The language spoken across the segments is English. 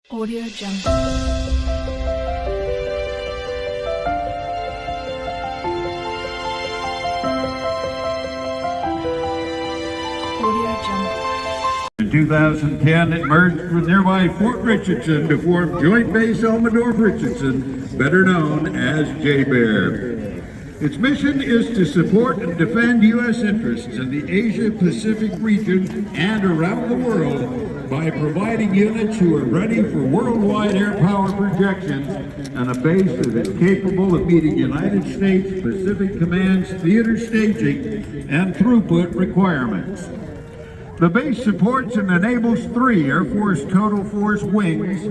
Audio Jungle. In 2010, it merged with nearby Fort Richardson to form Joint Base Elmendorf-Richardson, better known as J-Bear. Its mission is to support and defend U.S. interests in the Asia-Pacific region and around the world by providing units who are ready for worldwide air power projections and a base that is capable of meeting United States Pacific Command's theater staging and throughput requirements. The base supports and enables 3 Air Force Total Force wings,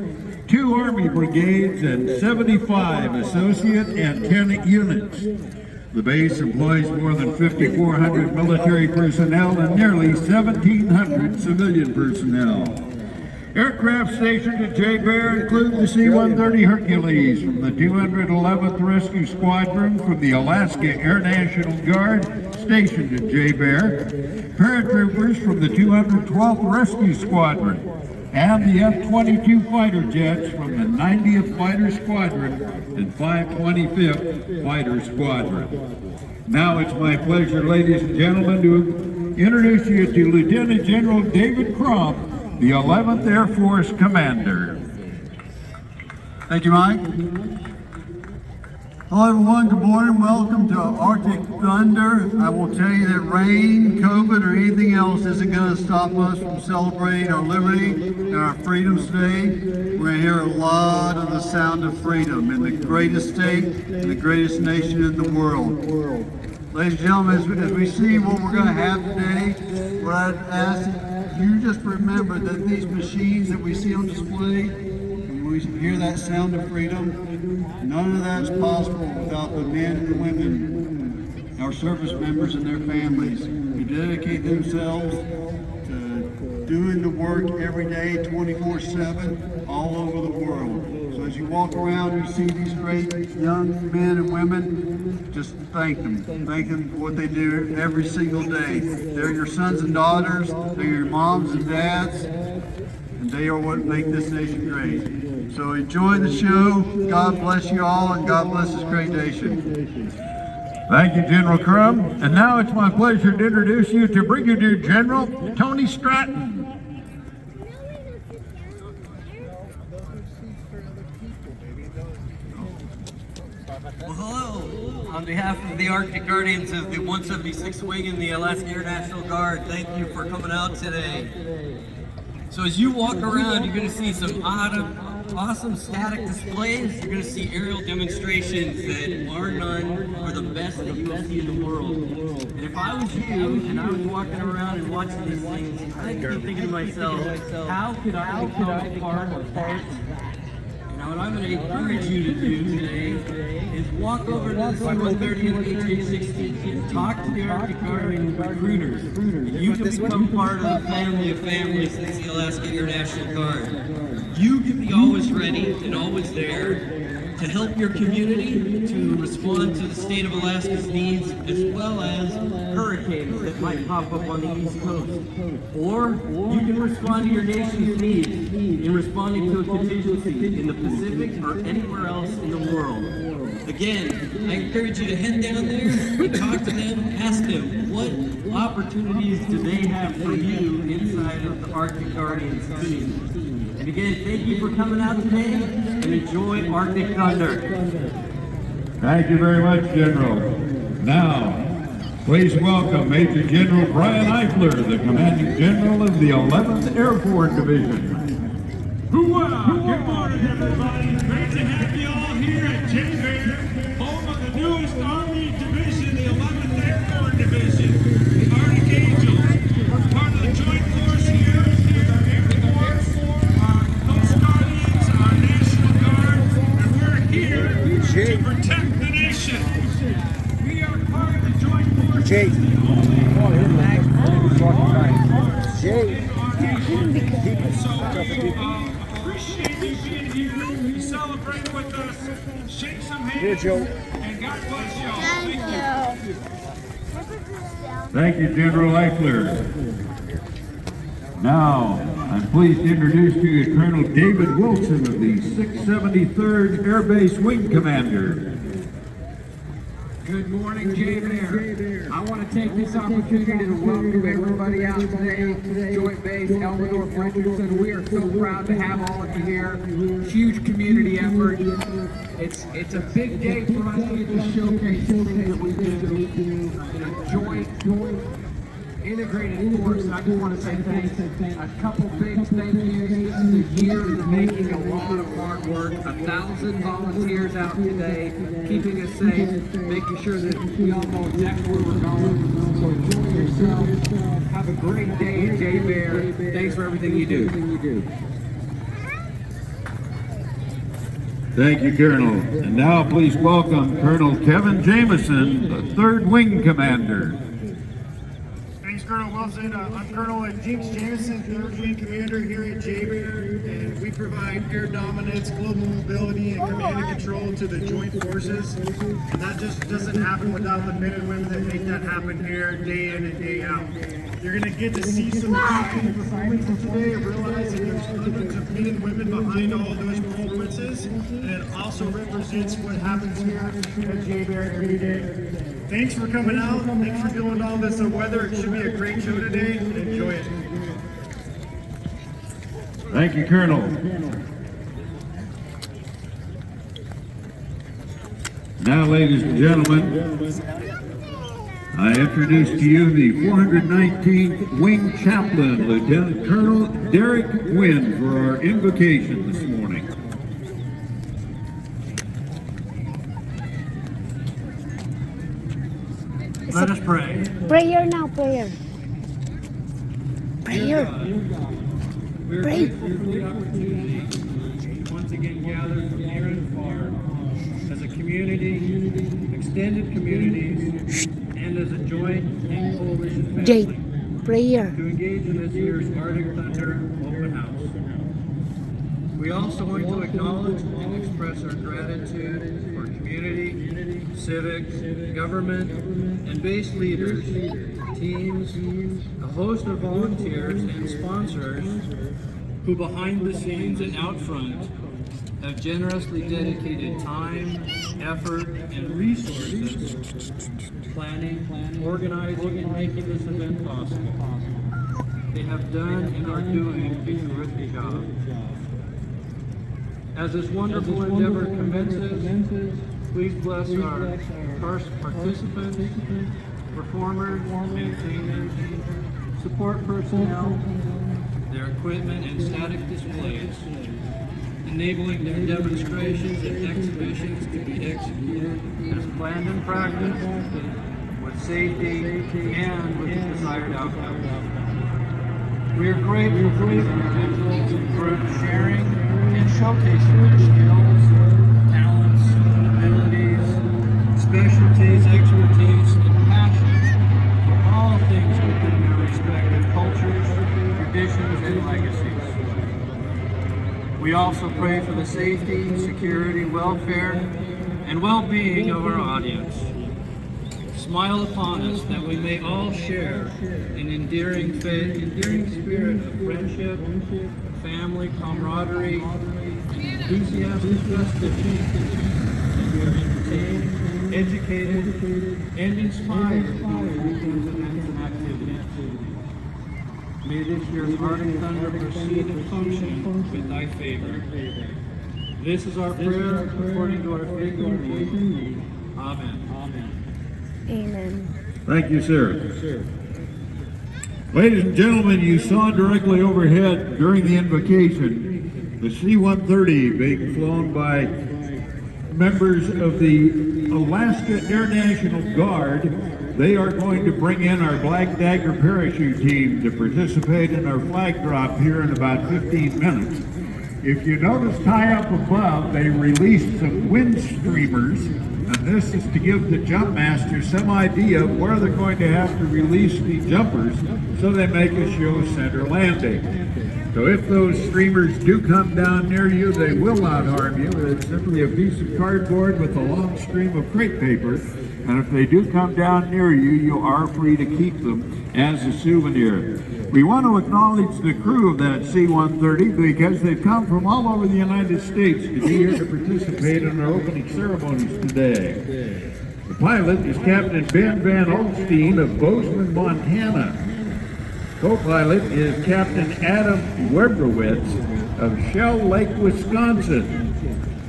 2 Army brigades, and 75 associate antenna units. The base employs more than 5,400 military personnel and nearly 1,700 civilian personnel. Aircraft stationed at J-Bear include the C-130 Hercules from the 211th Rescue Squadron from the Alaska Air National Guard stationed at J-Bear, paratroopers from the 212th Rescue Squadron, and the F-22 fighter jets from the 90th Fighter Squadron and 525th Fighter Squadron. Now it's my pleasure, ladies and gentlemen, to introduce you to Lieutenant General David Crump, the 11th Air Force Commander. Thank you, Mike. Hello, everyone. Good morning. Welcome to Arctic Thunder. I will tell you that rain, COVID, or anything else isn't going to stop us from celebrating our liberty and our freedoms today. We're going to hear a lot of the sound of freedom in the greatest state and the greatest nation in the world. Ladies and gentlemen, as we see what we're going to have today, what I'd ask you just remember that these machines that we see on display, when we hear that sound of freedom, none of that's possible without the men and women, our service members and their families, who dedicate themselves to doing the work every day, 24/7, all over the world. So as you walk around, you see these great young men and women, just thank them. Thank them for what they do every single day. They're your sons and daughters, they're your moms and dads, and they are what make this nation great. So enjoy the show. God bless you all, and God bless this great nation. Thank you, General Crump. And now it's my pleasure to introduce you to Brigadier General Tony Stratton. Well, hello. On behalf of the Arctic Guardians of the 176th Wing and the Alaska Air National Guard, thank you for coming out today. So as you walk around, you're going to see some awesome static displays. You're going to see aerial demonstrations that are none or the best that you'll see in the world. And if I was you and I was walking around and watching these things, I'd be thinking to myself, how could I become a part of that? Now what I'm going to encourage you to do today is walk over to the C-130 and HH-16 and talk to the Arctic Guardian recruiters. You can become part of the family of families that's the Alaska Air National Guard. You can be always ready and always there to help your community to respond to the state of Alaska's needs, as well as hurricanes that might pop up on the East Coast. Or you can respond to your nation's needs in responding to a contingency in the Pacific or anywhere else in the world. Again, I encourage you to head down there and talk to them, ask them what opportunities do they have for you inside of the Arctic Guardians team. And again, thank you for coming out today, and enjoy Arctic Thunder. Thank you very much, General. Now, please welcome Major General Brian Eifler, the Commanding General of the 11th Airborne Division. Hoorah! Good morning, everybody. Great to have you all here at J-Bear, home of the newest Army Division, the 11th Airborne Division, the Arctic Angels. We're part of the Joint Force here with our Air Force, our Coast Guardians, our National Guard, and we're here to protect the nation. We are part of the Joint Force. Jake. Appreciate you being here to celebrate with us. Shake some hands. And God bless y'all. Thank you. Thank you, General Eifler. Now, I'm pleased to introduce to you Colonel David Wilson of the 673rd Air Base Wing Commander. Good morning, J-Bear. I want to take this opportunity to welcome everybody out today. Joint Base Elmendorf-Richardson. We are so proud to have all of you here. Huge community effort. It's a big day for us to get to showcase the things that we do in a joint integrated force. I just want to say thanks. A couple big thank yous. This is a year of making a lot of hard work. 1,000 volunteers out today, keeping us safe, making sure that we all know exactly where we're going. So enjoy yourself. Have a great day at J-Bear. Thanks for everything you do. Thank you, Colonel. And now please welcome Colonel Kevin Jameson, the 3rd Wing Commander. Thanks, Colonel Wilson. I'm Colonel James Jameson, 3rd Wing Commander here at J-Bear, and we provide air dominance, global mobility, and command and control to the joint forces. And that just doesn't happen without the men and women that make that happen here day in and day out. You're going to get to see some exciting performances today and realize that there's hundreds of men and women behind all those performances, and it also represents what happens here at J-Bear every day. Thanks for coming out. Thanks for doing all this weather. It should be a great show today. Enjoy it. Thank you, Colonel. Now, ladies and gentlemen, I introduce to you the 419th Wing Chaplain, Lieutenant Colonel Derek Wynn, for our invocation this morning. Let us pray. Prayer now, prayer. Prayer. We're Pray. grateful for the opportunity to once again gather from near and far as a community, extended communities, and as a joint and coalition family Jade, prayer. to engage in this year's Arctic Thunder Open House. We also want to acknowledge and express our gratitude for community, civic, government, and base leaders, teams, a host of volunteers and sponsors who behind the scenes and out front have generously dedicated time, effort, and resources planning, organizing, and making this event possible. They have done and are doing a terrific job. As this wonderful endeavor commences, please bless our participants, performers, maintainers, support personnel, their equipment and static displays, enabling their demonstrations and exhibitions to be executed as planned and practiced, with safety and with the desired outcome. We are grateful for these individuals and groups sharing and showcasing their skills, talents, abilities, specialties, expertise, and passions for all things within their respective cultures, traditions, and legacies. We also pray for the safety, security, welfare, and well-being of our audience. Smile upon us that we may all share an endearing spirit of friendship, family, camaraderie, and enthusiastic festivity. And we are entertained, educated, and inspired by the weekend's events and activities. May this year's Arctic Thunder proceed and function with thy favor. This is our prayer according to our faith and need. Amen. Amen. Thank you, sir. Ladies and gentlemen, you saw directly overhead during the invocation the C-130 being flown by members of the Alaska Air National Guard. They are going to bring in our Black Dagger parachute team to participate in our flag drop here in about 15 minutes. If you notice high up above, they released some wind streamers, and this is to give the jump masters some idea of where they're going to have to release the jumpers so they make a show center landing. So if those streamers do come down near you, they will not harm you. It's simply a piece of cardboard with a long stream of crepe paper, and if they do come down near you, you are free to keep them as a souvenir. We want to acknowledge the crew of that C-130 because they've come from all over the United States to be here to participate in our opening ceremonies today. The pilot is Captain Ben Van Olstein of Bozeman, Montana. Co-pilot is Captain Adam Webrowitz of Shell Lake, Wisconsin.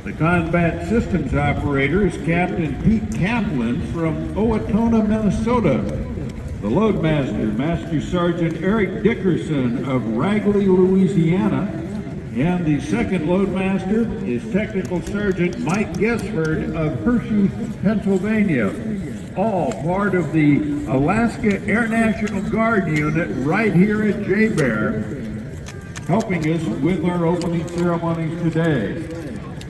The combat systems operator is Captain Pete Kaplan from Owatonna, Minnesota. The loadmaster, Master Sergeant Eric Dickerson of Ragley, Louisiana. And the second loadmaster is Technical Sergeant Mike Gesford of Hershey, Pennsylvania. All part of the Alaska Air National Guard unit right here at J-Bear, helping us with our opening ceremonies today.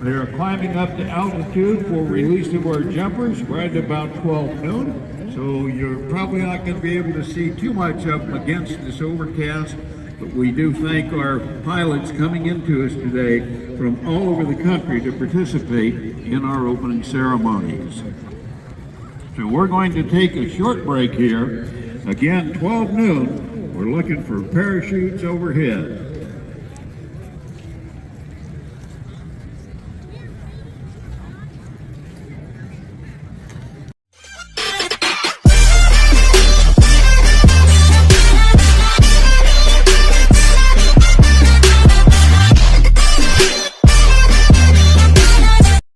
They are climbing up to altitude for release of our jumpers right about 12 noon, so you're probably not going to be able to see too much of them against this overcast, but we do thank our pilots coming into us today from all over the country to participate in our opening ceremonies. So we're going to take a short break here. Again, 12 noon, we're looking for parachutes overhead.